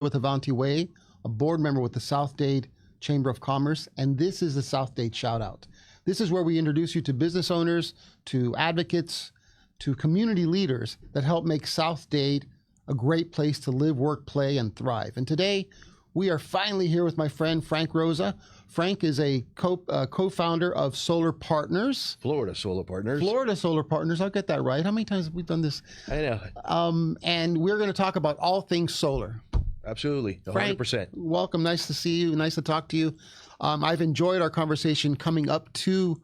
with Avanti Way, a board member with the South Dade Chamber of Commerce, and this is the South Dade Shout-Out. This is where we introduce you to business owners, to advocates, to community leaders that help make South Dade a great place to live, work, play, and thrive. And today, we are finally here with my friend Frank Rosa. Frank is a co-founder of Solar Partners. Florida Solar Partners. Florida Solar Partners. I'll get that right. How many times have we done this? I know. And we're going to talk about all things solar. Absolutely. 100%. Frank, welcome. Nice to see you. Nice to talk to you. I've enjoyed our conversation coming up to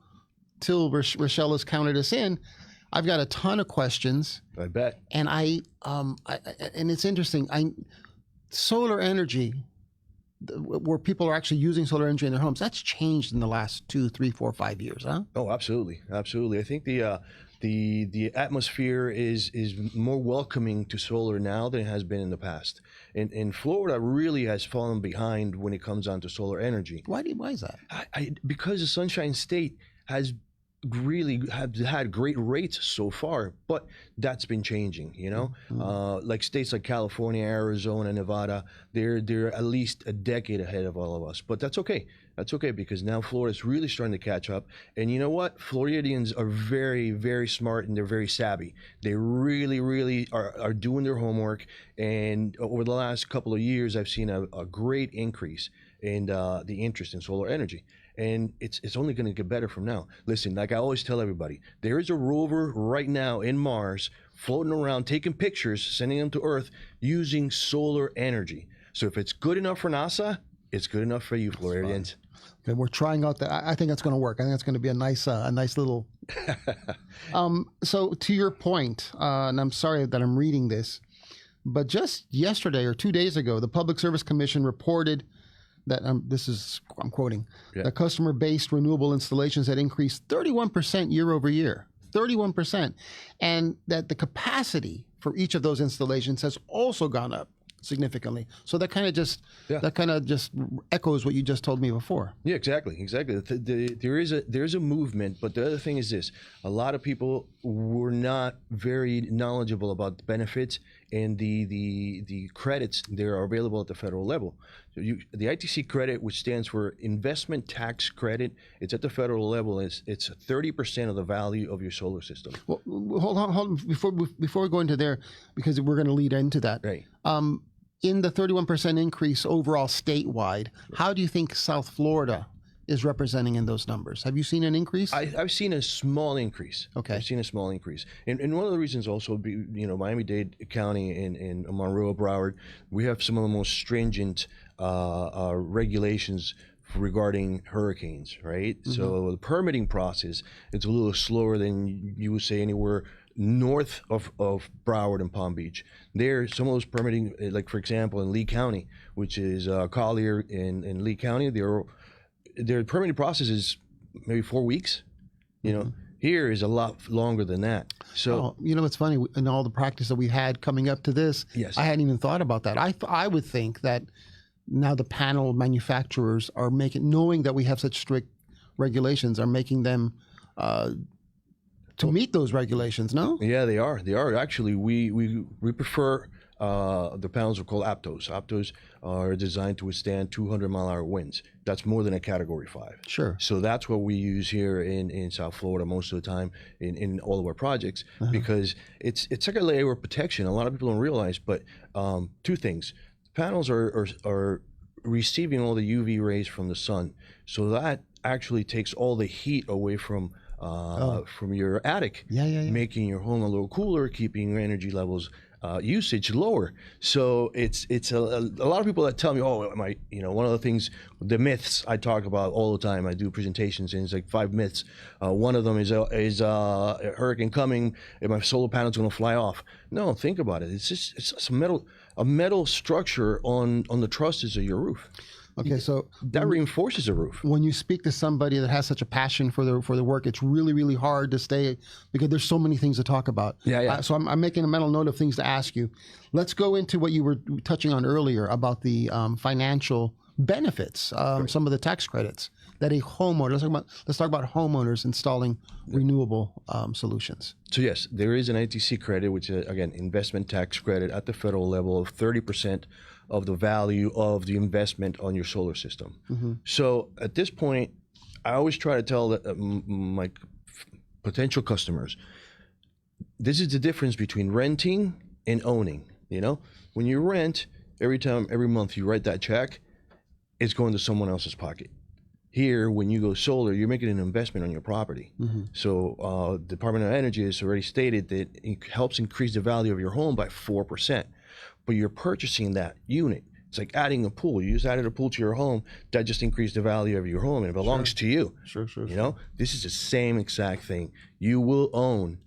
till Rochelle has counted us in. I've got a ton of questions. I bet. And and it's interesting. Solar energy, where people are actually using solar energy in their homes, that's changed in the last 2, 3, 4, 5 years, huh? Oh, absolutely. Absolutely. I think the atmosphere is more welcoming to solar now than it has been in the past. And Florida really has fallen behind when it comes down to solar energy. Why is that? Because the Sunshine State has really had great rates so far, but that's been changing, you know. Like states like California, Arizona, Nevada, they're at least a decade ahead of all of us, but that's okay. That's okay, because now Florida's really starting to catch up. And you know what? Floridians are very, very smart, and they're very savvy. They really, really are doing their homework. And over the last couple of years, I've seen a great increase in the interest in solar energy. And it's only going to get better from now. Listen, like I always tell everybody, there is a rover right now in Mars floating around, taking pictures, sending them to Earth using solar energy. So if it's good enough for NASA, it's good enough for you, Floridians. Okay, we're trying out that. I think that's going to work. I think that's going to be a nice little. So to your point, and I'm sorry that I'm reading this, but just yesterday or 2 days ago, the Public Service Commission reported that I'm quoting, the customer-based renewable installations had increased 31% year over year, 31%, and that the capacity for each of those installations has also gone up significantly. So that kind of just echoes what you just told me before. Yeah, exactly. There is a movement, but the other thing is this: a lot of people were not very knowledgeable about the benefits and the credits that are available at the federal level. So the ITC credit, which stands for Investment Tax Credit, it's at the federal level. It's 30% of the value of your solar system. Well, hold on, before we go into there, because we're going to lead into that. Right. In the 31% increase overall statewide, how do you think South Florida is representing in those numbers? Have you seen an increase? I've seen a small increase. Okay. I've seen a small increase. And one of the reasons also, Miami-Dade County and Monroe, Broward, we have some of the most stringent regulations regarding hurricanes, right? Mm-hmm. So the permitting process, it's a little slower than you would say anywhere north of Broward and Palm Beach. There, some of those permitting, like for example, in Lee County, which is Collier in Lee County, their permitting process is maybe 4 weeks. You know, here is a lot longer than that. So it's funny, in all the practice that we had coming up to this, yes, I hadn't even thought about that. I would think that now the panel manufacturers are knowing that we have such strict regulations, are making them to meet those regulations, no? Yeah, they are. They are. Actually, we prefer, the panels are called Aptos. Aptos are designed to withstand 200-mile-an-hour winds. That's more than a Category 5. Sure. So that's what we use here in South Florida most of the time in all of our projects, because it's like a layer of protection. A lot of people don't realize, but two things. The panels are receiving all the UV rays from the sun. So that actually takes all the heat away from your attic, making your home a little cooler, keeping your energy levels usage lower. So it's a lot of people that tell me, one of the things, the myths I talk about all the time. I do presentations, and it's like 5 myths. One of them is a hurricane coming and my solar panel's going to fly off. No, think about it. It's a metal structure on the trusses of your roof. Okay, so that reinforces a roof. When you speak to somebody that has such a passion for the work, it's really, really hard to stay, because there's so many things to talk about. Yeah. So I'm making a mental note of things to ask you. Let's go into what you were touching on earlier about the financial benefits, right, some of the tax credits that a homeowner. Let's talk about homeowners installing renewable solutions. So yes, there is an ITC credit, which is again investment tax credit at the federal level of 30% of the value of the investment on your solar system. So at this point, I always try to tell my potential customers, this is the difference between renting and owning. You know, when you rent, every month you write that check, it's going to someone else's pocket. Here, when you go solar, you're making an investment on your property. So Department of Energy has already stated that it helps increase the value of your home by 4%. But you're purchasing that unit. It's like adding a pool. You just added a pool to your home. That just increased the value of your home, and it belongs to you. Sure. You know, this is the same exact thing. You will own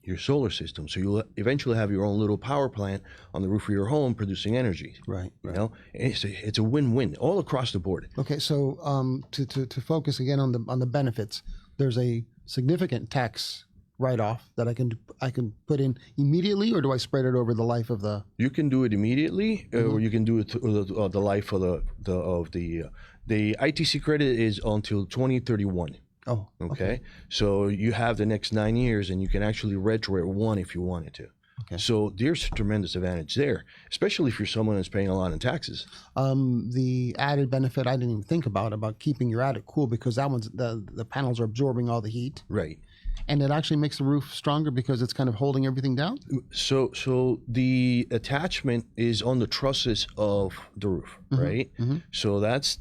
your solar system, so you'll eventually have your own little power plant on the roof of your home producing energy. Right. You know, and it's a win-win all across the board. Okay, so to focus again on the benefits, there's a significant tax write-off that I can put in immediately, or do I spread it over the life of the? You can do it immediately, or you can do it the life of the ITC credit is until 2031. Oh, okay. So you have the next 9 years, and you can actually retro it one if you wanted to. Okay. So there's a tremendous advantage there, especially if you're someone that's paying a lot in taxes. The added benefit I didn't even think about keeping your attic cool, because that one's the panels are absorbing all the heat. Right. And it actually makes the roof stronger because it's kind of holding everything down? So the attachment is on the trusses of the roof, right? So that's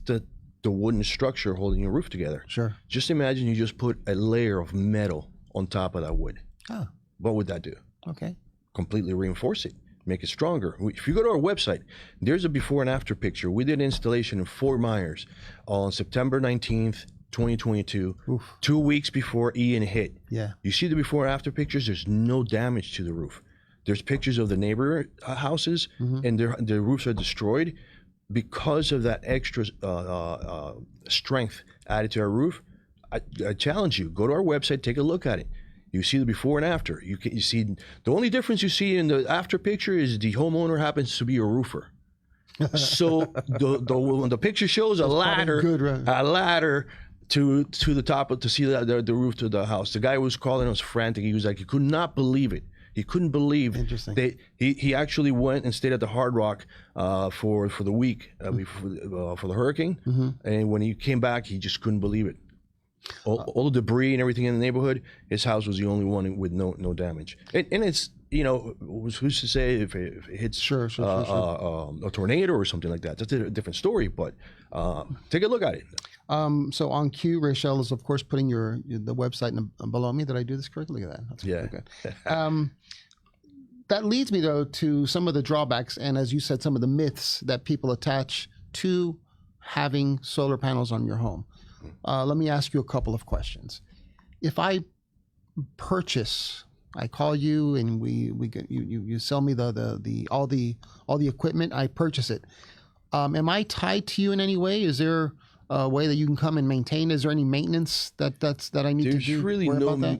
the wooden structure holding your roof together. Sure. Just imagine you just put a layer of metal on top of that wood. Oh. What would that do? Okay. Completely reinforce it, make it stronger. If you go to our website, there's a before and after picture. We did an installation in Fort Myers on September 19th, 2022, Oof. 2 weeks before Ian hit. Yeah. You see the before and after pictures, there's no damage to the roof. There's pictures of the neighbor houses, and their roofs are destroyed because of that extra strength added to our roof. I challenge you, go to our website, take a look at it. You see the before and after. You see the only difference you see in the after picture is the homeowner happens to be a roofer. So when the picture shows a ladder, to the top to see the roof to the house. The guy was calling us frantic. He was like, he could not believe it. He couldn't believe that he actually went and stayed at the Hard Rock for the week for the hurricane. And when he came back, he just couldn't believe it. All the debris and everything in the neighborhood, his house was the only one with no damage. And it's, you know, who's to say if it hits sure. a tornado or something like that. That's a different story, but take a look at it. So on cue, Rachel is, of course, putting the website below me. Did I do this correctly? Look at that. That's good. That leads me, though, to some of the drawbacks and, as you said, some of the myths that people attach to having solar panels on your home. Let me ask you a couple of questions. If I purchase, I call you and we get you sell me all the equipment, I purchase it. Am I tied to you in any way? Is there a way that you can come and maintain? Is there any maintenance that I need to do? There's really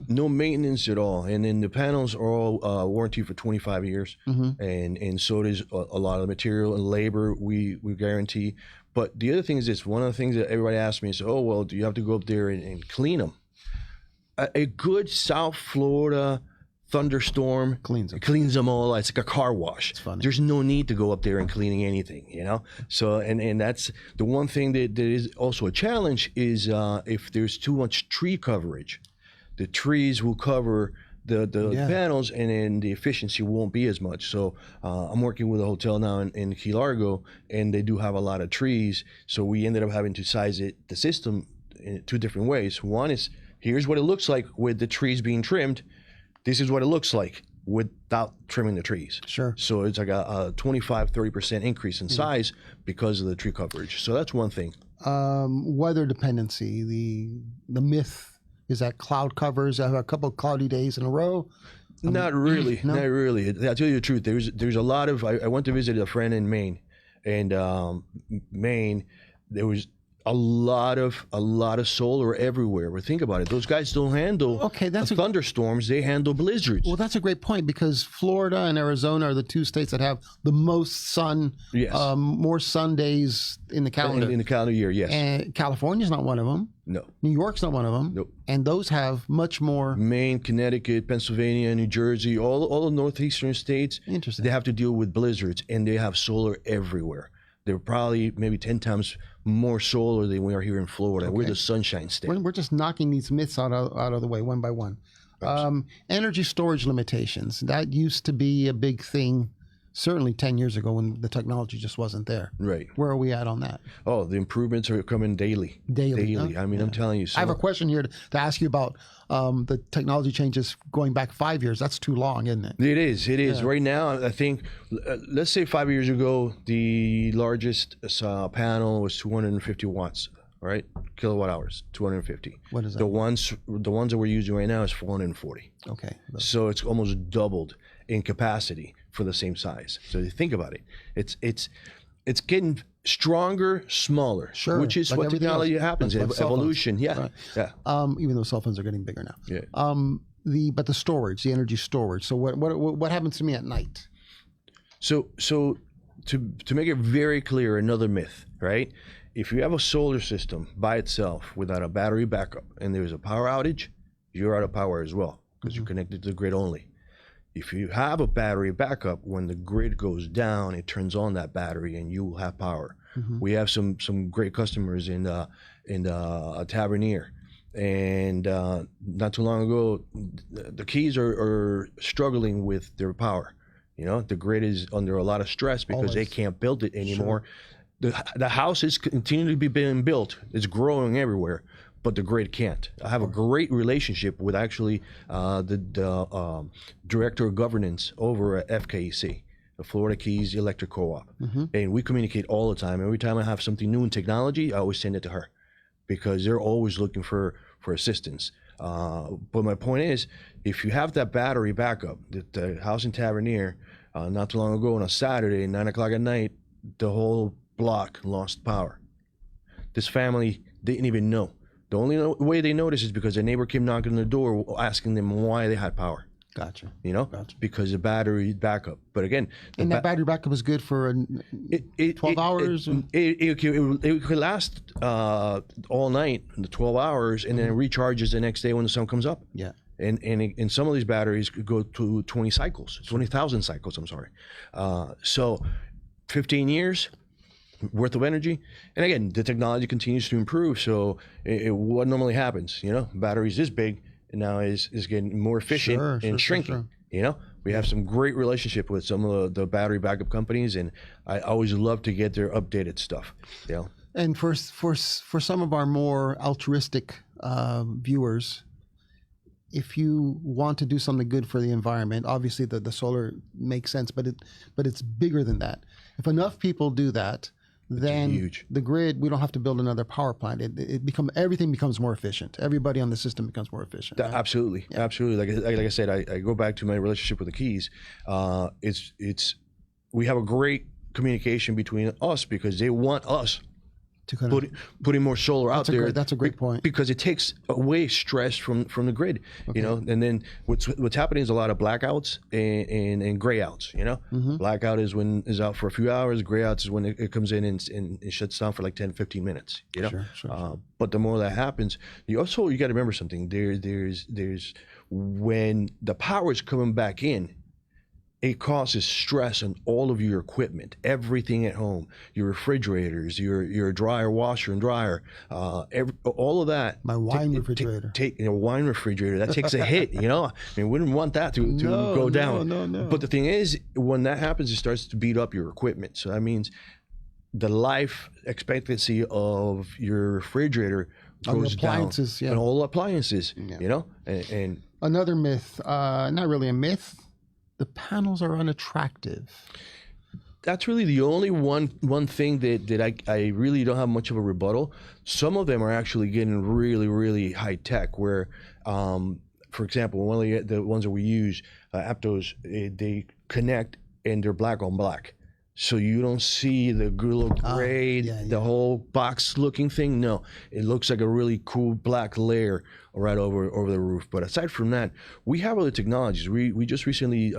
no maintenance at all. And then the panels are all warranty for 25 years. And so does a lot of the material and labor we guarantee. But the other thing is this, one of the things that everybody asks me is, oh, well, do you have to go up there and clean them? A good South Florida thunderstorm cleans them all. It's like a car wash. There's no need to go up there and cleaning anything, you know? So, and that's the one thing that is also a challenge is if there's too much tree coverage, the trees will cover the panels, and then the efficiency won't be as much. So I'm working with a hotel now in Key Largo, and they do have a lot of trees. So we ended up having to size the system in two different ways. One is, here's what it looks like with the trees being trimmed. This is what it looks like without trimming the trees. Sure. So it's like a 25-30% increase in size because of the tree coverage. So that's one thing. Weather dependency, the myth is that cloud covers. I have a couple of cloudy days in a row. Not really. No? Not really. I'll tell you the truth. There's a lot of. I went to visit a friend in Maine, and Maine, there was a lot of solar everywhere. But think about it; those guys don't handle thunderstorms; they handle blizzards. Well, that's a great point, because Florida and Arizona are the two states that have the most sun, more sun days in the calendar. In the calendar year, yes. And California's not one of them. No. New York's not one of them. Nope. And those have much more. Maine, Connecticut, Pennsylvania, New Jersey, all the northeastern states. Interesting. They have to deal with blizzards, and they have solar everywhere. They're probably maybe 10 times more solar than we are here in Florida. Okay. We're the sunshine state. We're just knocking these myths out of the way one by one. Energy storage limitations. That used to be a big thing, certainly 10 years ago when the technology just wasn't there. Right. Where are we at on that? Oh, the improvements are coming daily. Daily. Huh? I mean, I'm telling you. I have a question here to ask you about the technology changes going back 5 years. That's too long, isn't it? It is. It is. Yeah. Right now, I think, let's say 5 years ago, the largest panel was 250 watts. Right, kilowatt hours, 250. What is that? The ones that we're using right now is 440. Okay. So it's almost doubled in capacity for the same size. So you think about it, it's getting stronger, smaller. Sure. Which is what technology happens. Evolution. Yeah. Right. Yeah. Even though cell phones are getting bigger now. Yeah. But the storage, the energy storage. So what happens to me at night? So to make it very clear, another myth, right? If you have a solar system by itself without a battery backup and there's a power outage, you're out of power as well because you're connected to the grid only. If you have a battery backup, when the grid goes down, it turns on that battery and you will have power. We have some great customers in Tavernier, and not too long ago, the Keys are struggling with their power. You know, the grid is under a lot of stress because they can't build it anymore. Sure. The house is continuing to be being built. It's growing everywhere, but the grid can't. I have a great relationship with actually the director of governance over at FKEC, the Florida Keys Electric Co-op. And we communicate all the time. Every time I have something new in technology, I always send it to her because they're always looking for assistance. But my point is, if you have that battery backup, the house in Tavernier, not too long ago on a Saturday, 9 o'clock at night, the whole block lost power. This family didn't even know. The only way they noticed is because their neighbor came knocking on the door asking them why they had power. Gotcha. You know, because the battery backup. But again, and that battery backup is good for 12 hours. It could last all night, the 12 hours, and then it recharges the next day when the sun comes up. Yeah. And some of these batteries could go to 20,000 cycles. I'm sorry. So 15 years worth of energy. And again, the technology continues to improve. So what normally happens, you know, batteries this big and now is getting more efficient and shrinking. Sure. You know, we have some great relationship with some of the battery backup companies, and I always love to get their updated stuff. You know, and for some of our more altruistic viewers, if you want to do something good for the environment, obviously the solar makes sense, but it's bigger than that. If enough people do that, then the grid, we don't have to build another power plant. Everything becomes more efficient. Everybody on the system becomes more efficient. Right? Absolutely, absolutely. Like I said, I go back to my relationship with the Keys. We have a great communication between us because they want us to putting more solar out there. That's a great point. Because it takes away stress from the grid, you know. And then what's happening is a lot of blackouts and gray outs, you know. Blackout is when it's out for a few hours. Gray outs is when it comes in and it shuts down for like 10, 15 minutes, you know. Sure. But the more that happens, you got to remember something. There's when the power is coming back in, it causes stress on all of your equipment, everything at home, your refrigerators, your dryer, washer and dryer, all of that. My wine refrigerator. Wine refrigerator, that takes a hit, you know? I mean, we wouldn't want that to go down. No. But the thing is, when that happens, it starts to beat up your equipment. So that means the life expectancy of your refrigerator goes down. And all appliances, you know? And another myth, not really a myth, the panels are unattractive. That's really the only one thing that I really don't have much of a rebuttal. Some of them are actually getting really, really high tech where, for example, one of the ones that we use, Aptos, they connect and they're black on black. So you don't see the little gray, the whole box looking thing. No, it looks like a really cool black layer right over the roof. But aside from that, we have other technologies. We just recently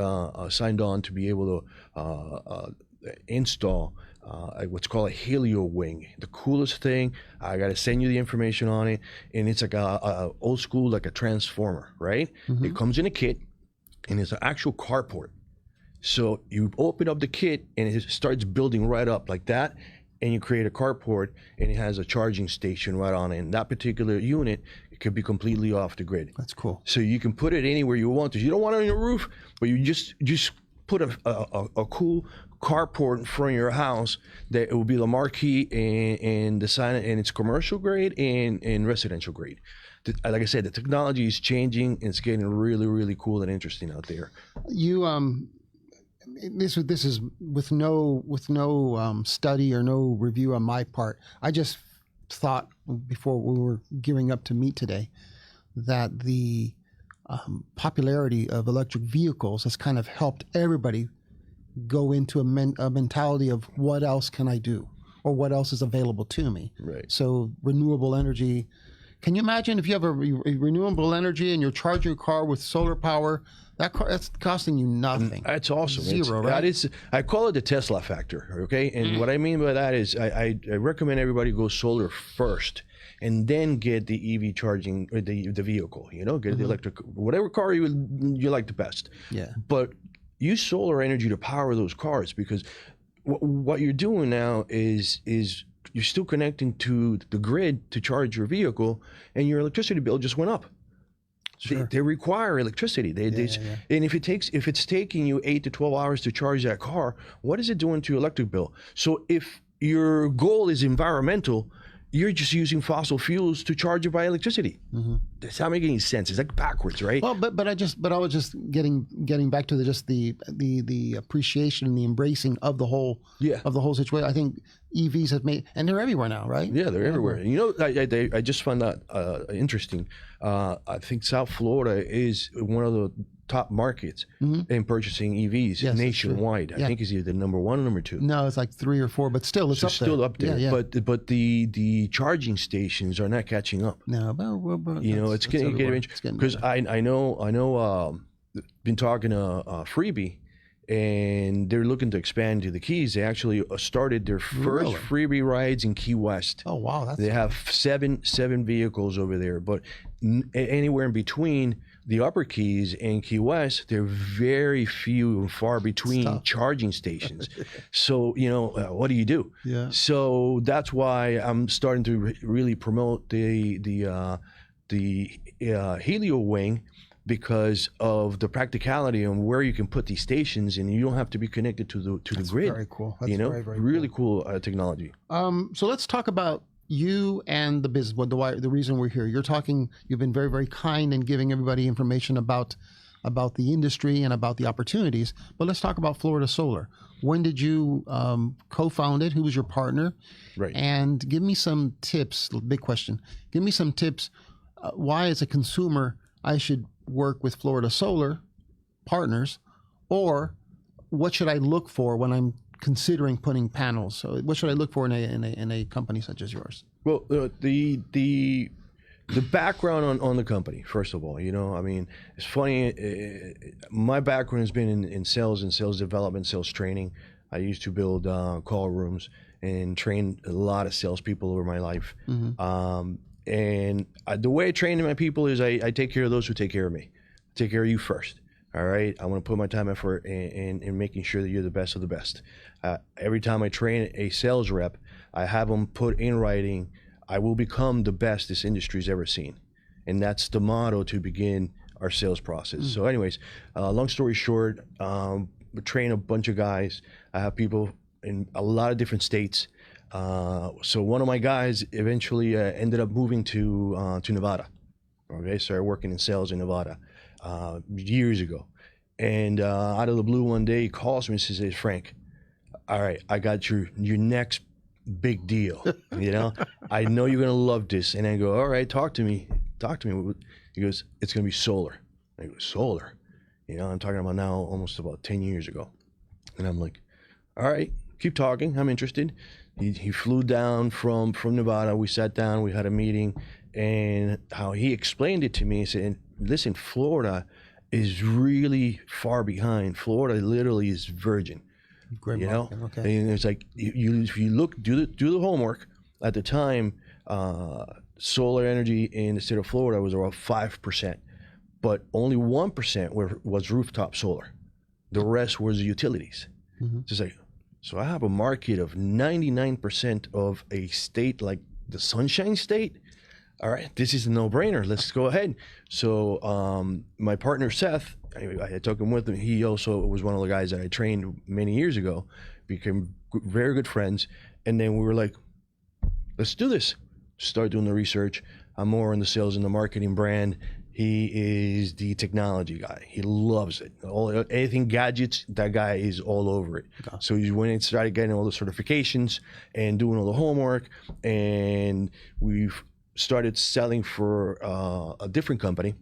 signed on to be able to install what's called a helio wing. The coolest thing, I got to send you the information on it, and it's like a old school, like a transformer, right? Mm-hmm. It comes in a kit, and it's an actual carport. So you open up the kit and it starts building right up like that, and you create a carport, and it has a charging station right on it. And that particular unit, it could be completely off the grid. That's cool. So you can put it anywhere you want to. You don't want it on your roof, but you just put a cool carport in front of your house that it will be the marquee and the sign, and it's commercial grade and residential grade. Like I said, the technology is changing, and it's getting really, really cool and interesting out there. You this is with no study or no review on my part. I just thought before we were gearing up to meet today that the popularity of electric vehicles has kind of helped everybody go into a mentality of what else can I do, or what else is available to me. Right. So renewable energy. Can you imagine if you have a renewable energy and you're charging your car with solar power? That's costing you nothing. That's awesome. Zero, right? That is, I call it the Tesla factor, okay? And what I mean by that is I recommend everybody go solar first and then get the EV charging, or the vehicle, get the electric, whatever car you like the best. Yeah. But use solar energy to power those cars, because what you're doing now is you're still connecting to the grid to charge your vehicle, and your electricity bill just went up. Sure. They require electricity. And if it's taking you 8 to 12 hours to charge that car, what is it doing to your electric bill? So if your goal is environmental, you're just using fossil fuels to charge it by electricity. Mm-hmm. That's not making any sense. It's like backwards, right? Well, but I was just getting back to the appreciation and the embracing of the whole situation. I think EVs have made, and they're everywhere now, right? Yeah, they're everywhere. I just found that interesting. I think South Florida is one of the top markets in purchasing EVs nationwide. I think it's either number 1 or number 2. No, it's like 3 or 4, but still it's still up there. Yeah. But the charging stations are not catching up. No, but it's getting interesting, because I know been talking to Freebie, and they're looking to expand to the Keys. They actually started their first freebie rides in Key West. Oh wow! They have seven vehicles over there, but anywhere in between the Upper Keys and Key West, they're very few and far between charging stations. So what do you do? Yeah. So that's why I'm starting to really promote the Helio wing, because of the practicality and where you can put these stations, and you don't have to be connected to the grid. Very cool. That's very really cool technology. So let's talk about you and the business. The reason we're here. You've been very, very kind in giving everybody information about the industry and about the opportunities. But let's talk about Florida Solar. When did you co-found it? Who was your partner? Right. And give me some tips. Big question. Give me some tips. Why, as a consumer, I should work with Florida Solar partners, or what should I look for when I'm considering putting panels? So what should I look for in a company such as yours? Well, the background on the company, first of all, it's funny. My background has been in sales and sales development, sales training. I used to build call rooms and train a lot of salespeople over my life. Mm-hmm. And the way I train my people is I take care of those who take care of me. I take care of you first. All right. I want to put my time, effort in making sure that you're the best of the best. Every time I train a sales rep, I have them put in writing, I will become the best this industry's ever seen. And that's the motto to begin our sales process. So anyways, long story short, we train a bunch of guys. I have people in a lot of different states. So one of my guys eventually ended up moving to Nevada. Okay, started working in sales in Nevada years ago. And out of the blue one day, he calls me and says, "Hey, Frank, all right, I got your next big deal. I know you're gonna love this." And I go, "All right, talk to me." He goes, "It's gonna be solar." I go, "Solar?" I'm talking about now almost about 10 years ago. And I'm like, "All right, keep talking. I'm interested. He flew down from Nevada. We sat down. We had a meeting, and how he explained it to me, he said, "Listen, Florida is really far behind. Florida literally is virgin. Great you know, market. Okay. and it's like if you look, do the homework. At the time, solar energy in the state of Florida was around 5%, but only 1% was rooftop solar. The rest was utilities. Just like, so I have a market of 99% of a state like the Sunshine State. All right, this is a no-brainer. Let's go ahead. So my partner Seth, I took him with him. He also was one of the guys that I trained many years ago. Became very good friends, and then we were like, let's do this. Start doing the research. I'm more in the sales and the marketing brand. He is the technology guy. He loves it. Anything gadgets, that guy is all over it. Okay. So he went and started getting all the certifications and doing all the homework, and we've started selling for a different company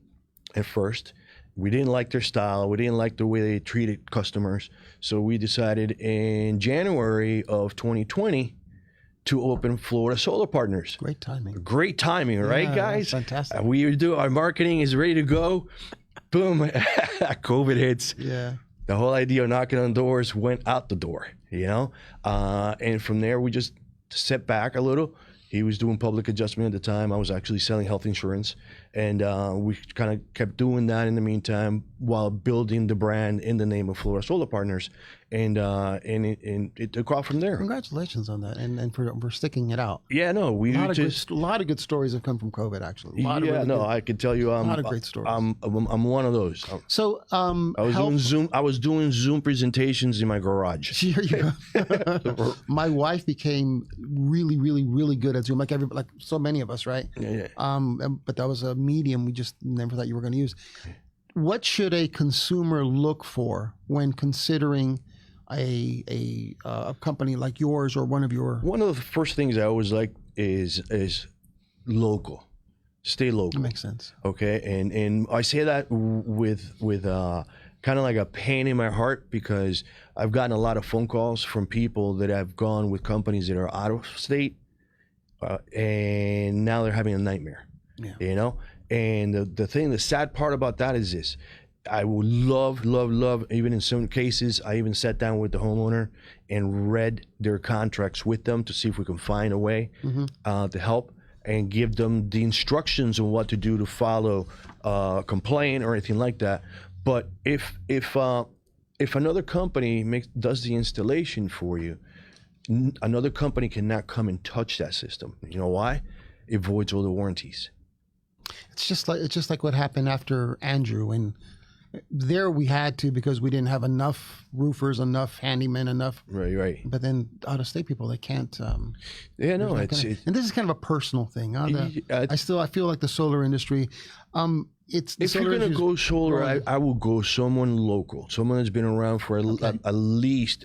at first. We didn't like their style. We didn't like the way they treated customers. So we decided in January of 2020 to open Florida Solar Partners. Great timing. Great timing, right, guys? Fantastic. We do our marketing is ready to go. Boom, COVID hits. Yeah. The whole idea of knocking on doors went out the door, you know? And from there, we just stepped back a little. He was doing public adjustment at the time. I was actually selling health insurance. And we kind of kept doing that in the meantime while building the brand in the name of Florida Solar Partners. And it took off from there. Congratulations on that, and for sticking it out. Yeah, no, we a lot of good stories have come from COVID, actually. I can tell you, a lot of great stories. I'm one of those. So I was doing Zoom presentations in my garage. Here you go. My wife became really, really, really good at Zoom, like so many of us, right? Yeah. But that was a medium we just never thought you were going to use. What should a consumer look for when considering a company like yours or one of the first things I always like is local. Stay local. That makes sense. Okay, and I say that with kind of like a pain in my heart, because I've gotten a lot of phone calls from people that have gone with companies that are out of state, and now they're having a nightmare. Yeah. You know, and the sad part about that is this. I would love, even in some cases, I even sat down with the homeowner and read their contracts with them to see if we can find a way to help and give them the instructions on what to do to follow a complaint or anything like that. But if another company does the installation for you, another company cannot come and touch that system. You know why? It voids all the warranties. It's just like what happened after Andrew, and there we had to, because we didn't have enough roofers, enough handymen, enough. Right. But then out of state people, they can't. And this is kind of a personal thing. I feel like the solar industry. If you're gonna go solar, I will go someone local, someone that's been around for at least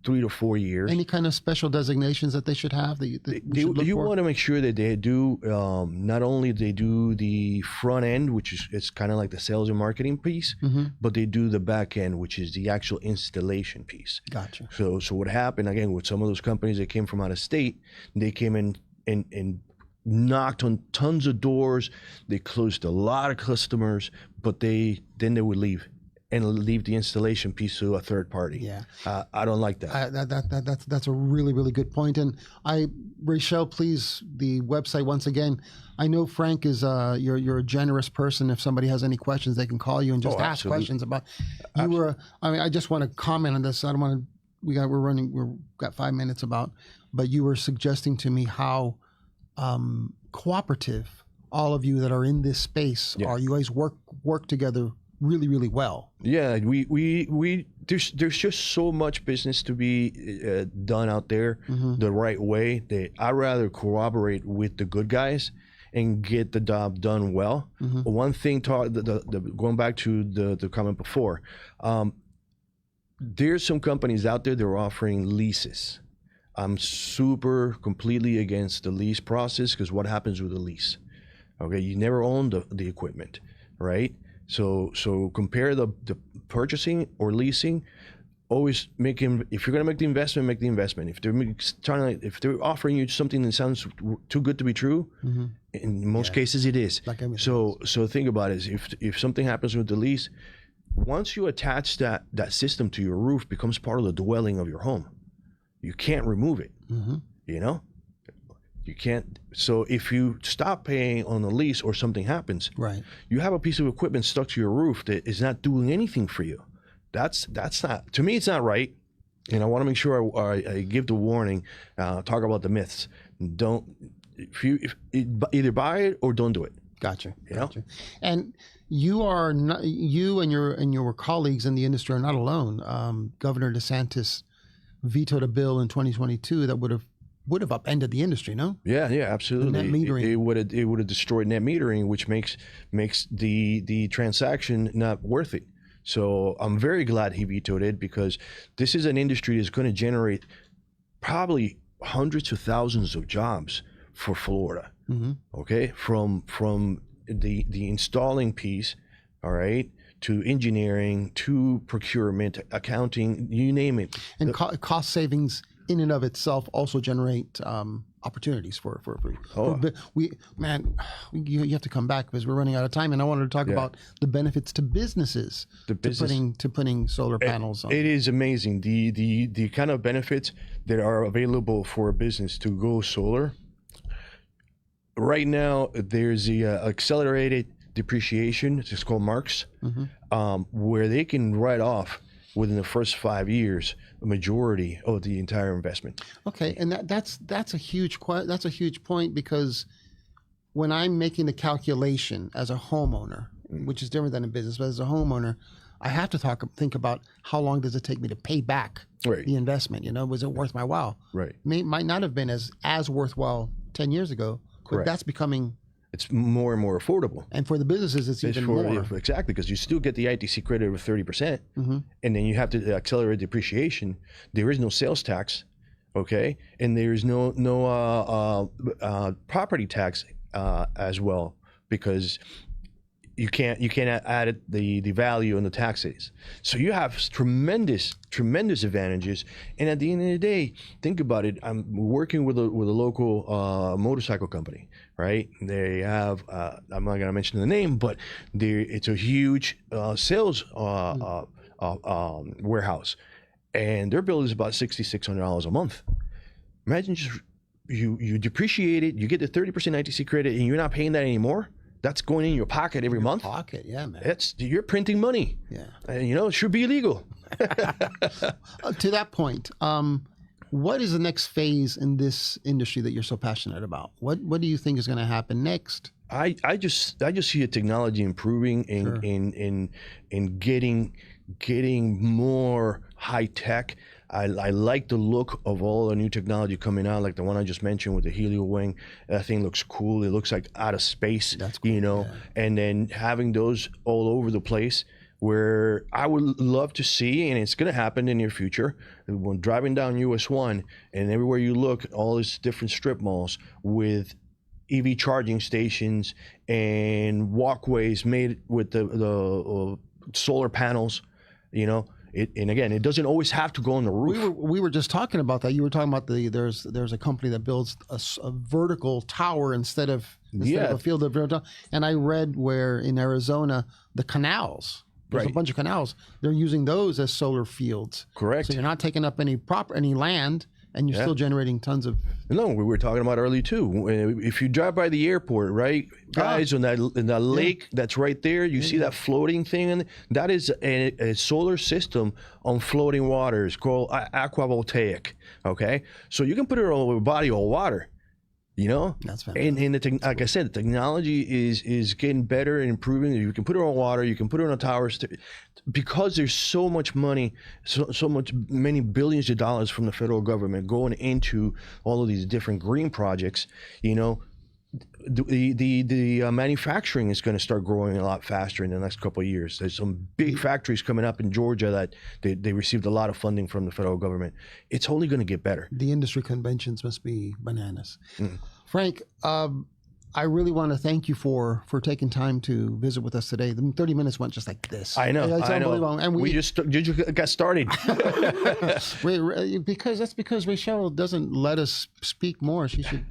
3 to 4 years. Any kind of special designations that they should have? You want to make sure that they do not only they do the front end, which is kind of like the sales and marketing piece, but they do the back end, which is the actual installation piece. Gotcha. So what happened again with some of those companies that came from out of state, they came in and knocked on tons of doors. They closed a lot of customers, but then they would leave and leave the installation piece to a third party. Yeah, I don't like that. That's a really, really good point. And Rachel, please, the website once again. I know Frank is you're a generous person. If somebody has any questions, they can call you and just ask questions about. I just want to comment on this. I don't want to. We've got 5 minutes but you were suggesting to me how cooperative all of you that are in this space are. You guys work together really, really well. Yeah, we there's just so much business to be done out there the right way. I'd rather cooperate with the good guys and get the job done well. One thing, going back to the comment before, there's some companies out there that are offering leases. I'm completely against the lease process, because what happens with the lease? Okay, you never own the equipment, right? So compare the purchasing or leasing. always if you're going to make the investment, make the investment. If they're offering you something that sounds too good to be true, in most cases it is. Like everything so think about it. If something happens with the lease, once you attach that system to your roof, it becomes part of the dwelling of your home. You can't remove it. You know, you can't. So if you stop paying on the lease or something happens, right, you have a piece of equipment stuck to your roof that is not doing anything for you. That's not, to me, it's not right. And I want to make sure I give the warning, talk about the myths. Either buy it or don't do it. Gotcha. You know? Gotcha. And you and your colleagues in the industry are not alone. Governor DeSantis vetoed a bill in 2022 that would have upended the industry. No? Yeah, absolutely. Net metering. It would have destroyed net metering, which makes the transaction not worth it. So I'm very glad he vetoed it, because this is an industry that's going to generate probably hundreds of thousands of jobs for Florida. Okay, from the installing piece, all right, to engineering, to procurement, accounting, you name it. And cost savings in and of itself also generate opportunities for you have to come back because we're running out of time, and I wanted to talk about the benefits to businesses to putting solar panels on. It is amazing the kind of benefits that are available for a business to go solar. Right now, there's the accelerated depreciation. It's called MARCs, where they can write off within the first 5 years a majority of the entire investment. Okay, and that's a huge point, because when I'm making the calculation as a homeowner, which is different than a business, but as a homeowner, I have to think about how long does it take me to pay back the investment. You know, was it worth my while? Right. Might not have been as worthwhile 10 years ago. Correct. But that's becoming. It's more and more affordable. And for the businesses, it's even more. Exactly, because you still get the ITC credit of 30%, and then you have to accelerate depreciation. There is no sales tax, okay, and there is no property tax as well, because you can't add the value and the taxes. So you have tremendous advantages. And at the end of the day, think about it. I'm working with a local motorcycle company, right? They have I'm not going to mention the name, but it's a huge sales warehouse, and their bill is about $6,600 a month. Imagine just you depreciate it, you get the 30% ITC credit, and you're not paying that anymore. That's going in your pocket every month. Pocket, yeah, man. You're printing money. Yeah, and it should be illegal. To that point, what is the next phase in this industry that you're so passionate about? What do you think is going to happen next? I just see a technology improving and getting more high tech. I like the look of all the new technology coming out, like the one I just mentioned with the Helio Wing. That thing looks cool. It looks like out of space. That's cool, Yeah. And then having those all over the place, where I would love to see, and it's going to happen in the near future, when driving down US 1, and everywhere you look, all these different strip malls with EV charging stations and walkways made with the solar panels, and again, it doesn't always have to go on the roof. We were just talking about that. You were talking about there's a company that builds a vertical tower instead of a field of vertical. And I read where in Arizona, the canals, there's a bunch of canals, they're using those as solar fields. Correct. So you're not taking up any land, and you're still generating tons of. No, we were talking about earlier too. If you drive by the airport, right, guys, in that lake that's right there, you see that floating thing, and that is a solar system on floating water. It's called aquavoltaic. Okay, so you can put it on a body of water. That's fantastic. And like I said, the technology is getting better and improving. You can put it on water, you can put it on towers, because there's so much money, many billions of dollars from the federal government going into all of these different green projects. The manufacturing is going to start growing a lot faster in the next couple of years. There's some big factories coming up in Georgia that they received a lot of funding from the federal government. It's only going to get better. The industry conventions must be bananas. Frank, I really want to thank you for taking time to visit with us today. The 30 minutes went just like this. I know. It's I know. unbelievable. And We just got started. because Rachel doesn't let us speak more. She should.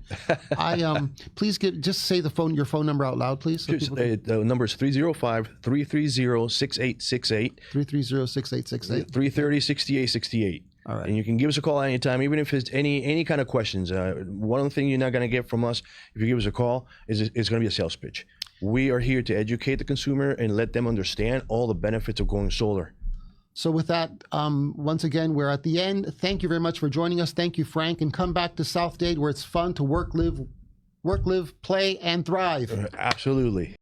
Please just say your phone number out loud, please. So The number is 305-330-6868. 330-6868. 330-6868. All right. And you can give us a call anytime, even if it's any kind of questions. One thing you're not going to get from us, if you give us a call, is it's going to be a sales pitch. We are here to educate the consumer and let them understand all the benefits of going solar. So with that, once again, we're at the end. Thank you very much for joining us. Thank you, Frank. And come back to South Dade where it's fun to work, live, play, and thrive. Absolutely.